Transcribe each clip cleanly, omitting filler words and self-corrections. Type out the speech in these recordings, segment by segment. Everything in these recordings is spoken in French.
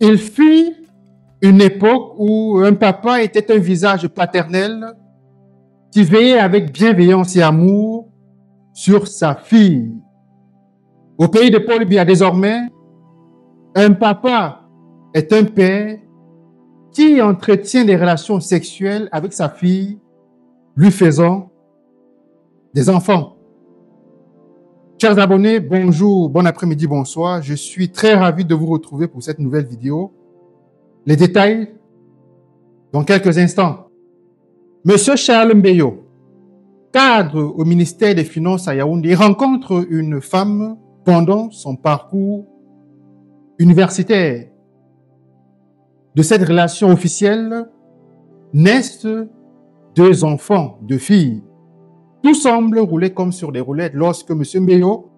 Il fut une époque où un papa était un visage paternel qui veillait avec bienveillance et amour sur sa fille. Au pays de Paul Biya, désormais, un papa est un père qui entretient des relations sexuelles avec sa fille, lui faisant des enfants. Chers abonnés, bonjour, bon après-midi, bonsoir. Je suis très ravi de vous retrouver pour cette nouvelle vidéo. Les détails dans quelques instants. Monsieur Charles Mbeyo, cadre au ministère des Finances à Yaoundé, rencontre une femme pendant son parcours universitaire. De cette relation officielle naissent deux enfants, deux filles. Tout semble rouler comme sur des roulettes lorsque M. Mbeyo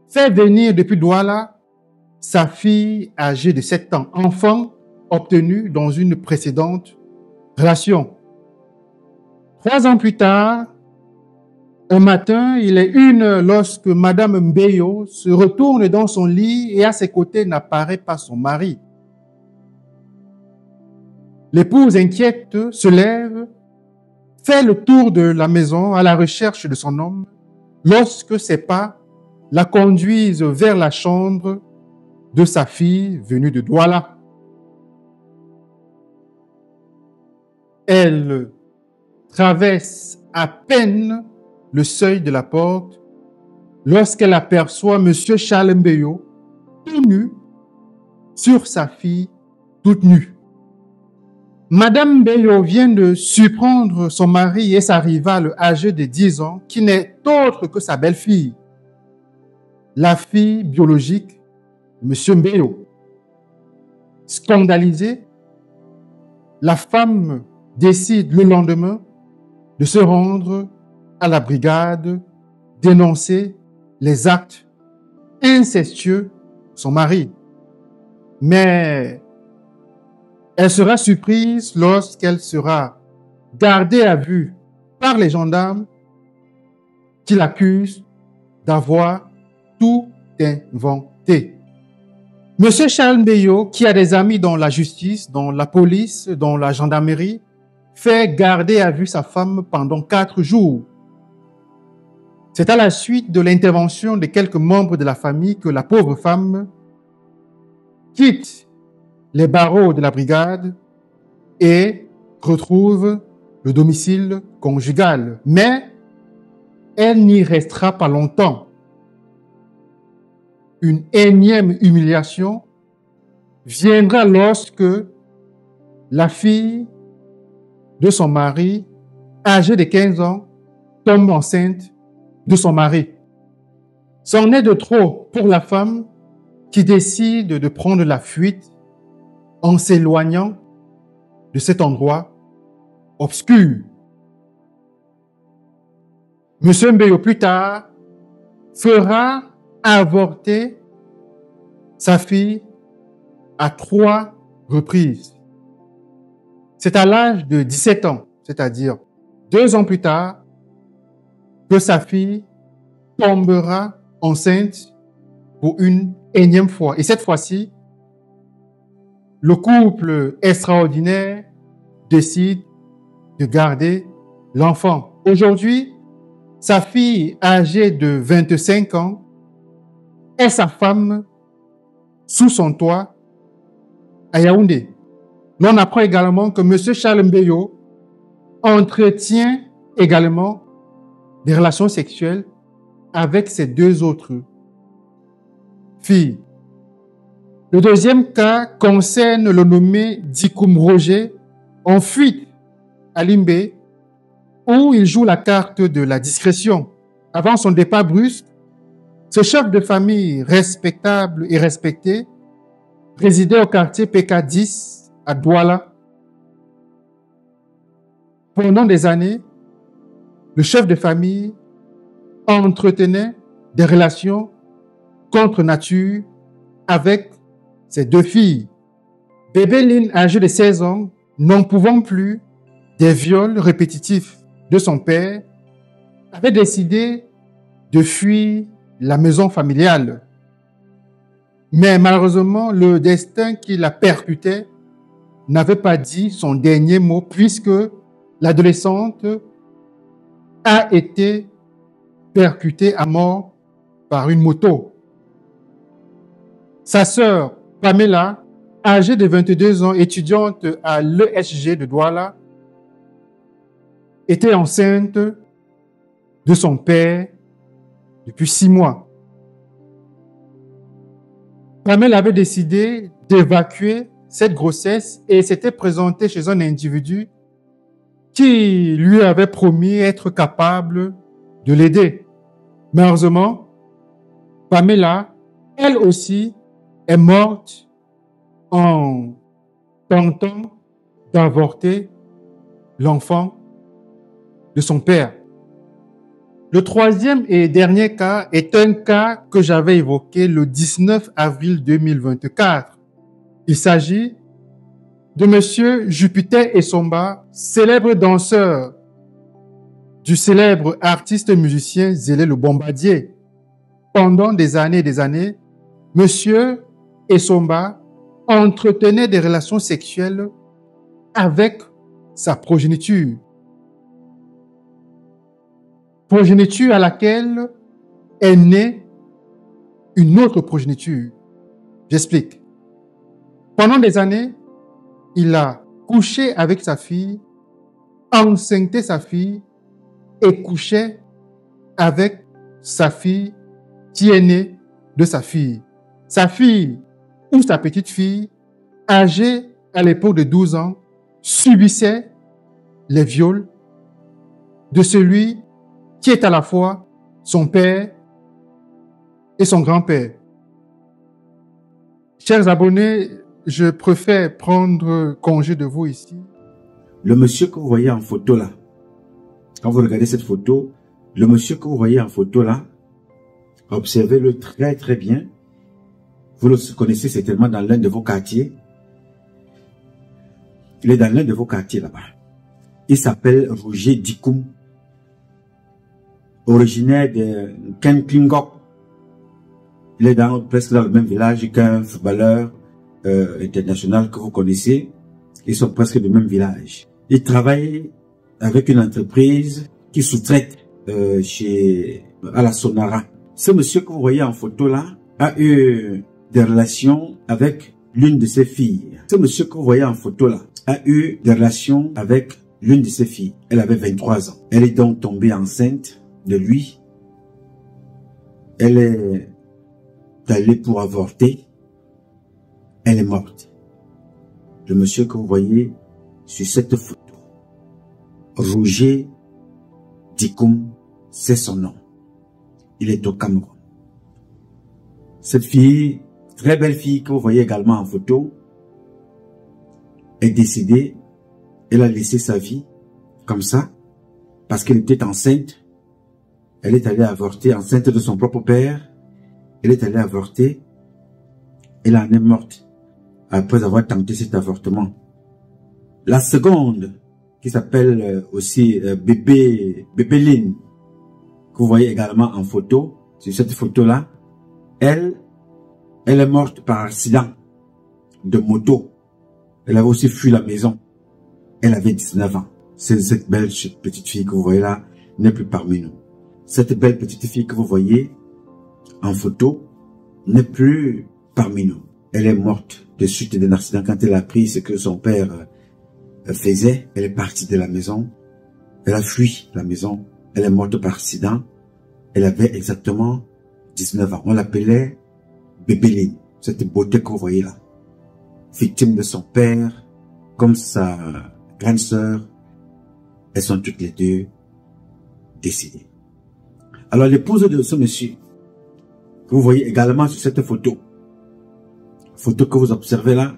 fait venir depuis Douala sa fille âgée de 7 ans, enfant obtenu dans une précédente relation. 3 ans plus tard, un matin, il est 1h lorsque Madame Mbeyo se retourne dans son lit et à ses côtés n'apparaît pas son mari. L'épouse inquiète se lève, fait le tour de la maison à la recherche de son homme, lorsque ses pas la conduisent vers la chambre de sa fille venue de Douala. Elle traverse à peine le seuil de la porte lorsqu'elle aperçoit M. Charles Mbeyo tout nu sur sa fille toute nue. Madame Mbeyo vient de surprendre son mari et sa rivale âgée de 10 ans qui n'est autre que sa belle-fille, la fille biologique de M. Mbeyo. Scandalisée, la femme décide le lendemain de se rendre à la brigade, dénoncer les actes incestueux de son mari. Mais elle sera surprise lorsqu'elle sera gardée à vue par les gendarmes qui l'accusent d'avoir tout inventé. Monsieur Charles Mbeyo, qui a des amis dans la justice, dans la police, dans la gendarmerie, fait garder à vue sa femme pendant 4 jours. C'est à la suite de l'intervention de quelques membres de la famille que la pauvre femme quitte les barreaux de la brigade et retrouve le domicile conjugal. Mais elle n'y restera pas longtemps. Une énième humiliation viendra lorsque la fille de son mari, âgée de 15 ans, tombe enceinte de son mari. C'en est de trop pour la femme qui décide de prendre la fuite en s'éloignant de cet endroit obscur. Monsieur Mbeyo, plus tard, fera avorter sa fille à 3 reprises. C'est à l'âge de 17 ans, c'est-à-dire 2 ans plus tard, que sa fille tombera enceinte pour une énième fois. Et cette fois-ci, le couple extraordinaire décide de garder l'enfant. Aujourd'hui, sa fille âgée de 25 ans et sa femme sous son toit à Yaoundé. L'on apprend également que M. Charles Mbeyo entretient également des relations sexuelles avec ses 2 autres filles. Le deuxième cas concerne le nommé Dikoum Roger, en fuite à Limbé, où il joue la carte de la discrétion. Avant son départ brusque, ce chef de famille respectable et respecté résidait au quartier PK10 à Douala. Pendant des années, le chef de famille entretenait des relations contre nature avec ses 2 filles. Bébé Lynn, âgée de 16 ans, n'en pouvant plus des viols répétitifs de son père, avait décidé de fuir la maison familiale. Mais malheureusement, le destin qui la percutait n'avait pas dit son dernier mot puisque l'adolescente a été percutée à mort par une moto. Sa sœur, Pamela, âgée de 22 ans, étudiante à l'ESG de Douala, était enceinte de son père depuis 6 mois. Pamela avait décidé d'évacuer cette grossesse et s'était présentée chez un individu qui lui avait promis être capable de l'aider. Malheureusement, Pamela, elle aussi, est morte en tentant d'avorter l'enfant de son père. Le troisième et dernier cas est un cas que j'avais évoqué le 19 avril 2024. Il s'agit de Monsieur Jupiter Essomba, célèbre danseur du célèbre artiste musicien Zélé le Bombardier. Pendant des années, Monsieur Essomba entretenait des relations sexuelles avec sa progéniture. Progéniture à laquelle est née une autre progéniture. J'explique. Pendant des années, il a couché avec sa fille, enceinté sa fille et couché avec sa fille qui est née de sa fille. Sa fille ou sa petite fille, âgée à l'époque de 12 ans, subissait les viols de celui qui est à la fois son père et son grand-père. Chers abonnés, je préfère prendre congé de vous ici. Le monsieur que vous voyez en photo là, quand vous regardez cette photo, le monsieur que vous voyez en photo là, observez-le très très bien. Vous le connaissez certainement dans l'un de vos quartiers. Il est dans l'un de vos quartiers là-bas. Il s'appelle Roger Dikoum, originaire de Kenklingop. Il est presque dans le même village qu'un footballeur international que vous connaissez. Ils sont presque du même village. Il travaille avec une entreprise qui sous-traite à la Sonara. Ce monsieur que vous voyez en photo là a eu des relations avec l'une de ses filles. Ce monsieur que vous voyez en photo là a eu des relations avec l'une de ses filles. Elle avait 23 ans. Elle est donc tombée enceinte de lui. Elle est allée pour avorter. Elle est morte. Le monsieur que vous voyez sur cette photo, Roger Dikoum, c'est son nom. Il est au Cameroun. Cette fille, très belle fille que vous voyez également en photo, est décédée. Elle a laissé sa vie comme ça parce qu'elle était enceinte. Elle est allée avorter, enceinte de son propre père. Elle est allée avorter. Elle en est morte après avoir tenté cet avortement. La seconde, qui s'appelle aussi bébé Lynn, que vous voyez également en photo, sur cette photo-là, elle est morte par accident de moto. Elle avait aussi fui la maison. Elle avait 19 ans. Cette belle petite fille que vous voyez là n'est plus parmi nous. Cette belle petite fille que vous voyez en photo n'est plus parmi nous. Elle est morte de suite d'un accident. Quand elle a appris ce que son père faisait, elle est partie de la maison. Elle a fui la maison. Elle est morte par accident. Elle avait exactement 19 ans. On l'appelait Bébé Lynn, cette beauté que vous voyez là. Victime de son père, comme sa grande sœur, elles sont toutes les deux décédées. Alors l'épouse de ce monsieur, que vous voyez également sur cette photo que vous observez là,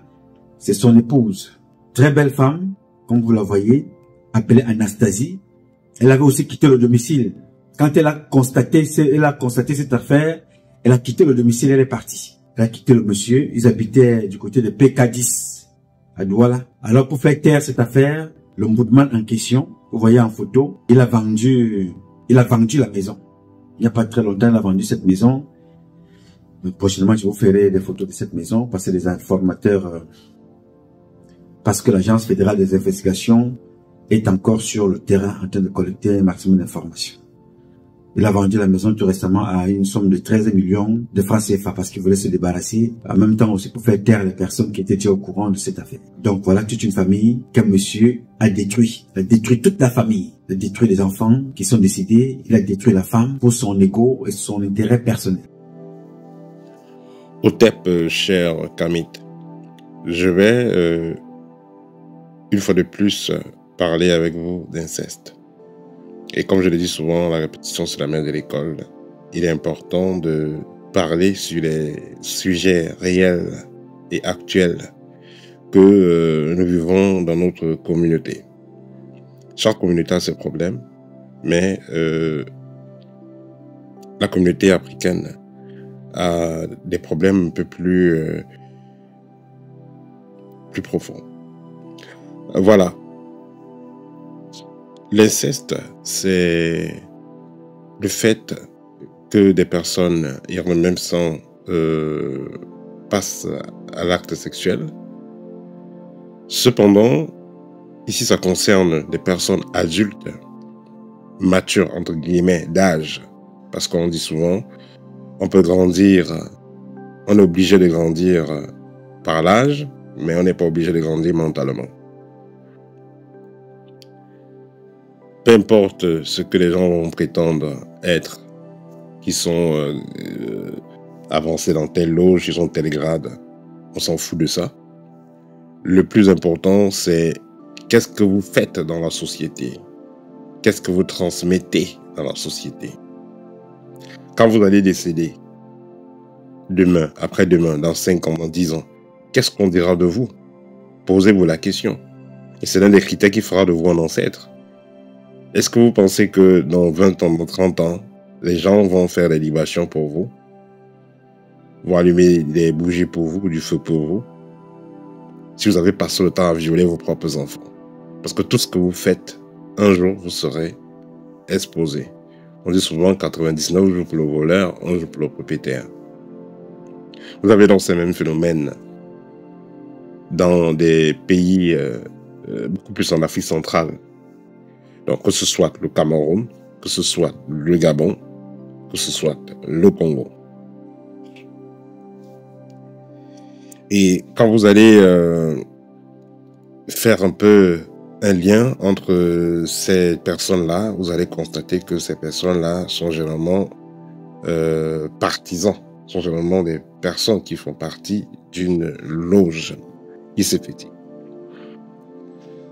c'est son épouse. Très belle femme, comme vous la voyez, appelée Anastasie. Elle avait aussi quitté le domicile. Quand elle a constaté cette affaire, elle a quitté le domicile, elle est partie. Elle a quitté le monsieur, ils habitaient du côté de PK10, à Douala. Alors pour faire taire cette affaire, le mouvement en question, vous voyez en photo, il a vendu la maison. Il n'y a pas très longtemps, il a vendu cette maison. Prochainement, je vous ferai des photos de cette maison parce que les informateurs, parce que l'Agence fédérale des investigations est encore sur le terrain en train de collecter un maximum d'informations. Il a vendu la maison tout récemment à une somme de 13 millions de francs CFA parce qu'il voulait se débarrasser, en même temps aussi pour faire taire les personnes qui étaient déjà au courant de cette affaire. Donc voilà toute une famille qu'un monsieur a détruit. Il a détruit toute la famille. Il a détruit les enfants qui sont décédés. Il a détruit la femme pour son ego et son intérêt personnel. Hotep, cher Kamit, je vais une fois de plus parler avec vous d'inceste. Et comme je le dis souvent, la répétition c'est la mère de l'école. Il est important de parler sur les sujets réels et actuels que nous vivons dans notre communauté. Chaque communauté a ses problèmes, mais la communauté africaine a des problèmes un peu plus profonds. Voilà. L'inceste, c'est le fait que des personnes ayant le même sang passent à l'acte sexuel. Cependant, ici ça concerne des personnes adultes, matures entre guillemets, d'âge. Parce qu'on dit souvent, on peut grandir, on est obligé de grandir par l'âge, mais on n'est pas obligé de grandir mentalement. Peu importe ce que les gens vont prétendre être, qui sont avancés dans telle loge, ils ont tel grade, on s'en fout de ça. Le plus important, c'est qu'est-ce que vous faites dans la société, qu'est-ce que vous transmettez dans la société. Quand vous allez décéder, demain, après-demain, dans 5 ans, dans 10 ans, qu'est-ce qu'on dira de vous? Posez-vous la question. Et c'est l'un des critères qui fera de vous un ancêtre. Est-ce que vous pensez que dans 20 ans, dans 30 ans, les gens vont faire des libations pour vous? Vont allumer des bougies pour vous, du feu pour vous? Si vous avez passé le temps à violer vos propres enfants. Parce que tout ce que vous faites, un jour, vous serez exposé. On dit souvent 99 jours pour le voleur, 1 jour pour le propriétaire. Vous avez donc ces mêmes phénomènes dans des pays beaucoup plus en Afrique centrale. Donc que ce soit le Cameroun, que ce soit le Gabon, que ce soit le Congo. Et quand vous allez faire un peu un lien entre ces personnes-là, vous allez constater que ces personnes-là sont généralement partisans, sont généralement des personnes qui font partie d'une loge qui s'effectue.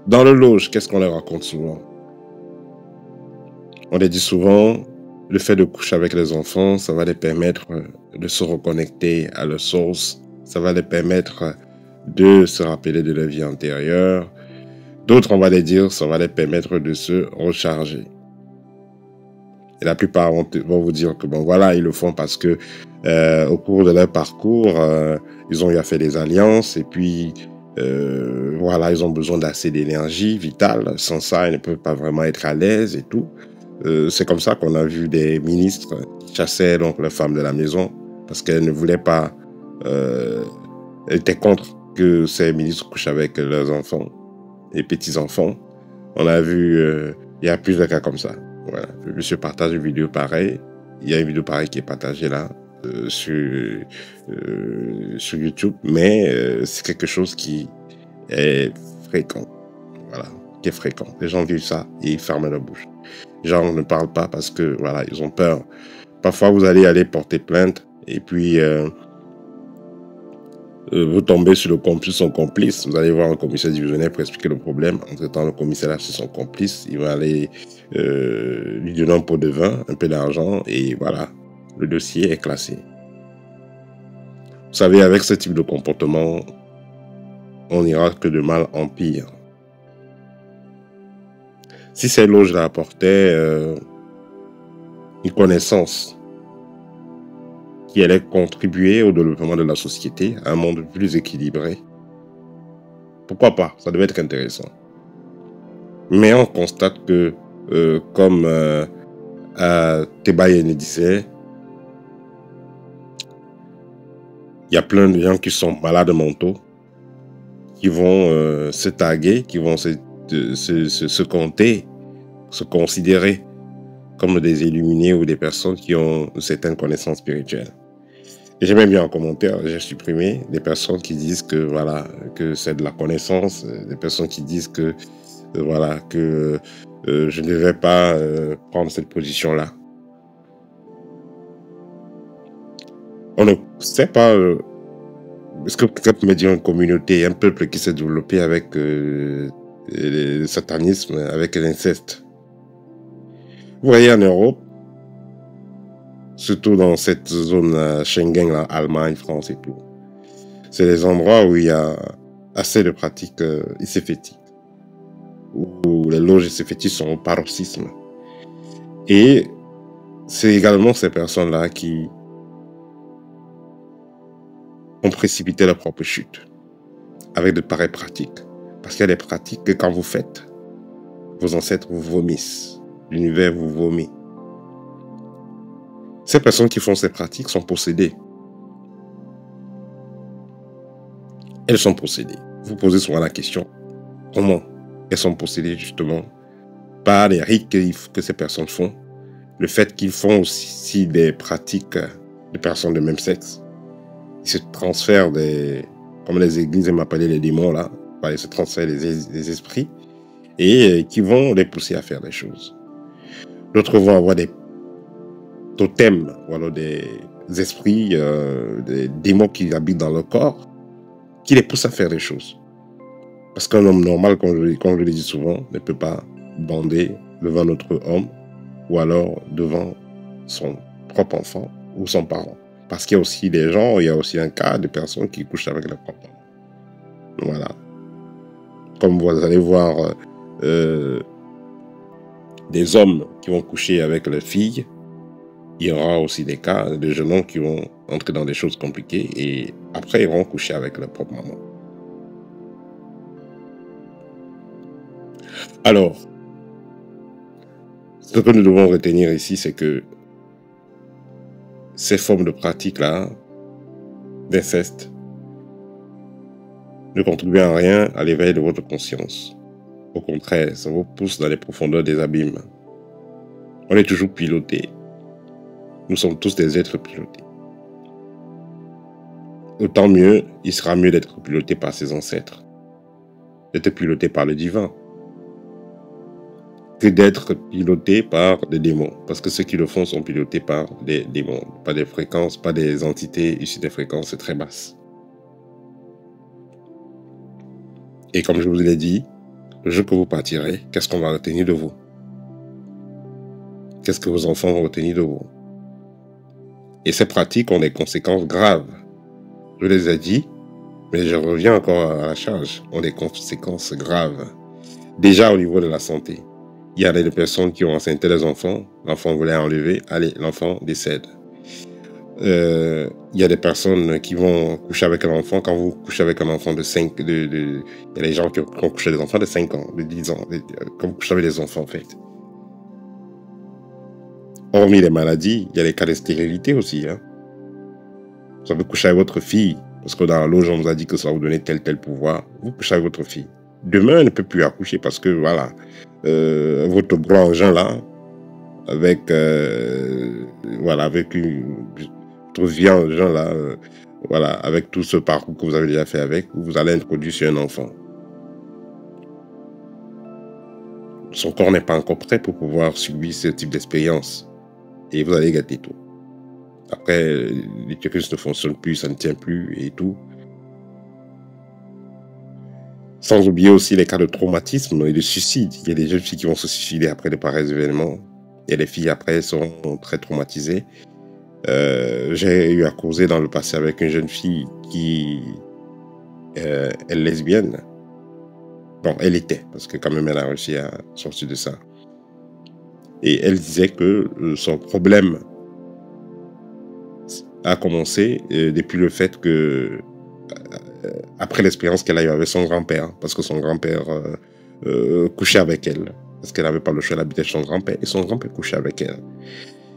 Dans le loge, qu'est-ce qu'on leur raconte souvent? On les dit souvent, le fait de coucher avec les enfants, ça va les permettre de se reconnecter à leur source, ça va les permettre de se rappeler de leur vie antérieure. D'autres, on va les dire, ça va les permettre de se recharger. Et la plupart vont vous dire que bon voilà, ils le font parce que au cours de leur parcours, ils ont eu à faire des alliances et puis voilà, ils ont besoin d'assez d'énergie vitale. Sans ça, ils ne peuvent pas vraiment être à l'aise et tout. C'est comme ça qu'on a vu des ministres qui chassaient donc les femmes de la maison parce qu'elles ne voulaient pas, elles étaient contre que ces ministres couchent avec leurs enfants et petits-enfants. On a vu, il y a plusieurs cas comme ça. Voilà. Le monsieur partage une vidéo pareille. Il y a une vidéo pareille qui est partagée là sur YouTube, mais c'est quelque chose qui est fréquent. Voilà, qui est fréquent. Les gens vivent ça et ils ferment leur bouche. Les gens ne parlent pas parce que voilà, ils ont peur. Parfois, vous allez aller porter plainte et puis vous tombez sur son complice. Vous allez voir un commissaire divisionnaire pour expliquer le problème. Entre-temps, le commissaire c'est son complice. Il va aller lui donner un pot de vin, un peu d'argent et voilà, le dossier est classé. Vous savez, avec ce type de comportement, on n'ira que de mal en pire. Si ces loges-là apportaient une connaissance qui allait contribuer au développement de la société, à un monde plus équilibré, pourquoi pas? Ça devait être intéressant. Mais on constate que, comme Tebaye disait, Il y a plein de gens qui sont malades mentaux, qui vont se taguer, qui vont se compter, se considérer comme des illuminés ou des personnes qui ont certaines connaissances spirituelles. Et j'ai même vu en commentaire, j'ai supprimé des personnes qui disent que voilà, que c'est de la connaissance, des personnes qui disent que voilà, que je ne devais pas prendre cette position-là. On ne sait pas est-ce que peut-être me dire une communauté, un peuple qui s'est développé avec le satanisme, avec l'inceste. Vous voyez, en Europe, surtout dans cette zone Schengen, là, Allemagne, France et tout, c'est les endroits où il y a assez de pratiques iséphétiques, où les loges iséphétiques sont au paroxysme. Et c'est également ces personnes-là qui ont précipité leur propre chute avec de pareilles pratiques. Parce qu'il y a des pratiques que quand vous faites, vos ancêtres vous vomissent, l'univers vous vomit. Ces personnes qui font ces pratiques sont possédées. Elles sont possédées. Vous posez souvent la question, comment elles sont possédées justement par les rites que ces personnes font, le fait qu'ils font aussi des pratiques de personnes de même sexe. Ils se transfèrent comme les églises aiment appeler les démons là, ils se transfèrent des esprits et qui vont les pousser à faire des choses. D'autres vont avoir des totems, ou alors des esprits, des démons qui habitent dans le corps, qui les poussent à faire des choses. Parce qu'un homme normal, comme je le dis souvent, ne peut pas bander devant notre homme ou alors devant son propre enfant ou son parent. Parce qu'il y a aussi des gens, il y a aussi un cas de personnes qui couchent avec leur propre enfant. Voilà. Comme vous allez voir des hommes qui vont coucher avec leurs filles, il y aura aussi des cas de jeunes hommes qui vont entrer dans des choses compliquées et après ils vont coucher avec leur propre maman. Alors, ce que nous devons retenir ici, c'est que ces formes de pratiques-là, d'inceste, ne contribuent en rien à l'éveil de votre conscience. Au contraire, ça vous pousse dans les profondeurs des abîmes. On est toujours piloté. Nous sommes tous des êtres pilotés. Autant mieux, il sera mieux d'être piloté par ses ancêtres, d'être piloté par le divin, que d'être piloté par des démons. Parce que ceux qui le font sont pilotés par des démons, pas des fréquences, pas des entités issues des fréquences très basses. Et comme je vous l'ai dit, le jour que vous partirez, qu'est-ce qu'on va retenir de vous? Qu'est-ce que vos enfants vont retenir de vous? Et ces pratiques ont des conséquences graves. Je les ai dit, mais je reviens encore à la charge. Ont des conséquences graves. Déjà au niveau de la santé. Il y a des personnes qui ont enceinté les enfants. L'enfant voulait enlever. Allez, l'enfant décède. Il y a des personnes qui vont coucher avec un enfant. Quand vous couchez avec un enfant de 5... il y a des gens qui ont couché avec des enfants de 5 ans, de 10 ans. Quand vous couchez avec des enfants, en fait. Hormis les maladies, il y a les cas de stérilité aussi. Hein. Vous avez couché avec votre fille, parce que dans la loge, on vous a dit que ça va vous donner tel pouvoir. Vous couchez avec votre fille. Demain, elle ne peut plus accoucher parce que, voilà, votre gros engin là, avec, voilà, avec votre vieux engin là, voilà, avec tout ce parcours que vous avez déjà fait avec, vous allez introduire sur un enfant. Son corps n'est pas encore prêt pour pouvoir subir ce type d'expérience. Et vous allez gâter tout. Après, l'utérus ne fonctionne plus, ça ne tient plus et tout. Sans oublier aussi les cas de traumatisme et de suicide. Il y a des jeunes filles qui vont se suicider après de pareils événements. Il y a des filles après sont très traumatisées. J'ai eu à causer dans le passé avec une jeune fille qui est lesbienne. Bon, elle était, parce que quand même elle a réussi à sortir de ça. Et elle disait que son problème a commencé depuis le fait que, après l'expérience qu'elle a eue avec son grand-père, parce que son grand-père couchait avec elle, parce qu'elle n'avait pas le choix d'habiter chez son grand-père, et son grand-père couchait avec elle.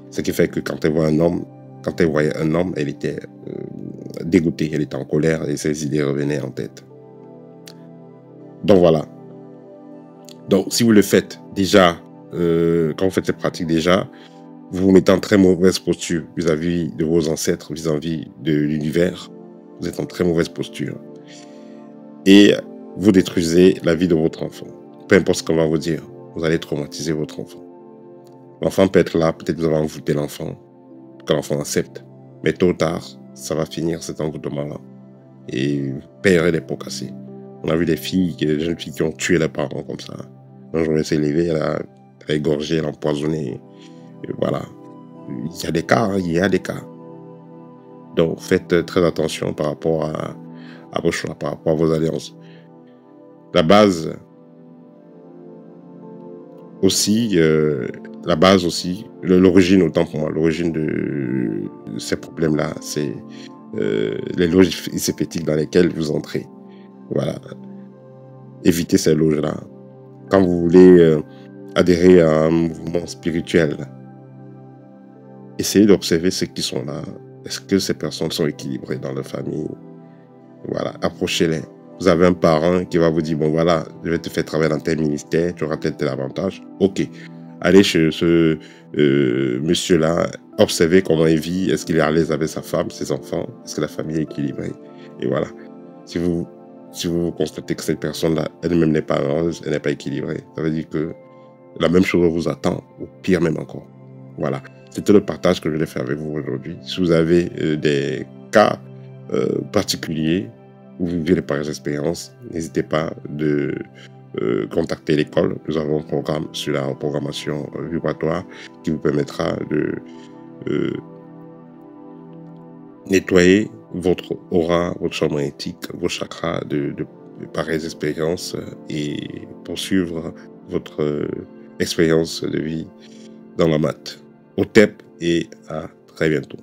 Ce qui fait que quand elle voyait un homme, elle était dégoûtée, elle était en colère et ses idées revenaient en tête. Donc voilà. Donc si vous le faites déjà, quand vous faites cette pratique déjà, vous vous mettez en très mauvaise posture vis-à-vis de vos ancêtres, vis-à-vis de l'univers. Vous êtes en très mauvaise posture. Et vous détruisez la vie de votre enfant. Peu importe ce qu'on va vous dire, vous allez traumatiser votre enfant. L'enfant peut être là, peut-être vous allez envoûter l'enfant, que l'enfant accepte. Mais tôt ou tard, ça va finir cet envoûtement-là. Et vous payerez des pots cassés. On a vu des jeunes filles qui ont tué leurs parents comme ça. Un jour, elle s'est levée, elle a égorgé, elle a empoisonné. Et voilà. Il y a des cas, hein, il y a des cas. Donc, faites très attention par rapport à vos choix, par rapport à vos alliances. La base aussi, l'origine, autant pour moi, l'origine de ces problèmes-là, c'est les loges initiatiques dans lesquelles vous entrez. Voilà. Évitez ces loges-là. Quand vous voulez adhérer à un mouvement spirituel, essayez d'observer ceux qui sont là. Est-ce que ces personnes sont équilibrées dans leur famille? Voilà, approchez-les. Vous avez un parent qui va vous dire, bon voilà, je vais te faire travailler dans tel ministère, tu auras tel avantage. Ok, allez chez ce monsieur-là, observez comment il vit, est-ce qu'il est à l'aise avec sa femme, ses enfants, est-ce que la famille est équilibrée? Et voilà. Si vous constatez que cette personne-là, elle-même n'est pas heureuse, elle n'est pas équilibrée, ça veut dire que la même chose vous attend, ou pire même encore. Voilà. C'était le partage que je voulais faire avec vous aujourd'hui. Si vous avez des cas particuliers où vous vivez par expérience, n'hésitez pas de contacter l'école. Nous avons un programme sur la programmation vibratoire qui vous permettra de nettoyer votre aura, votre champ magnétique, vos chakras de pareilles expériences et poursuivre votre expérience de vie dans la mat. Au TEP et à très bientôt.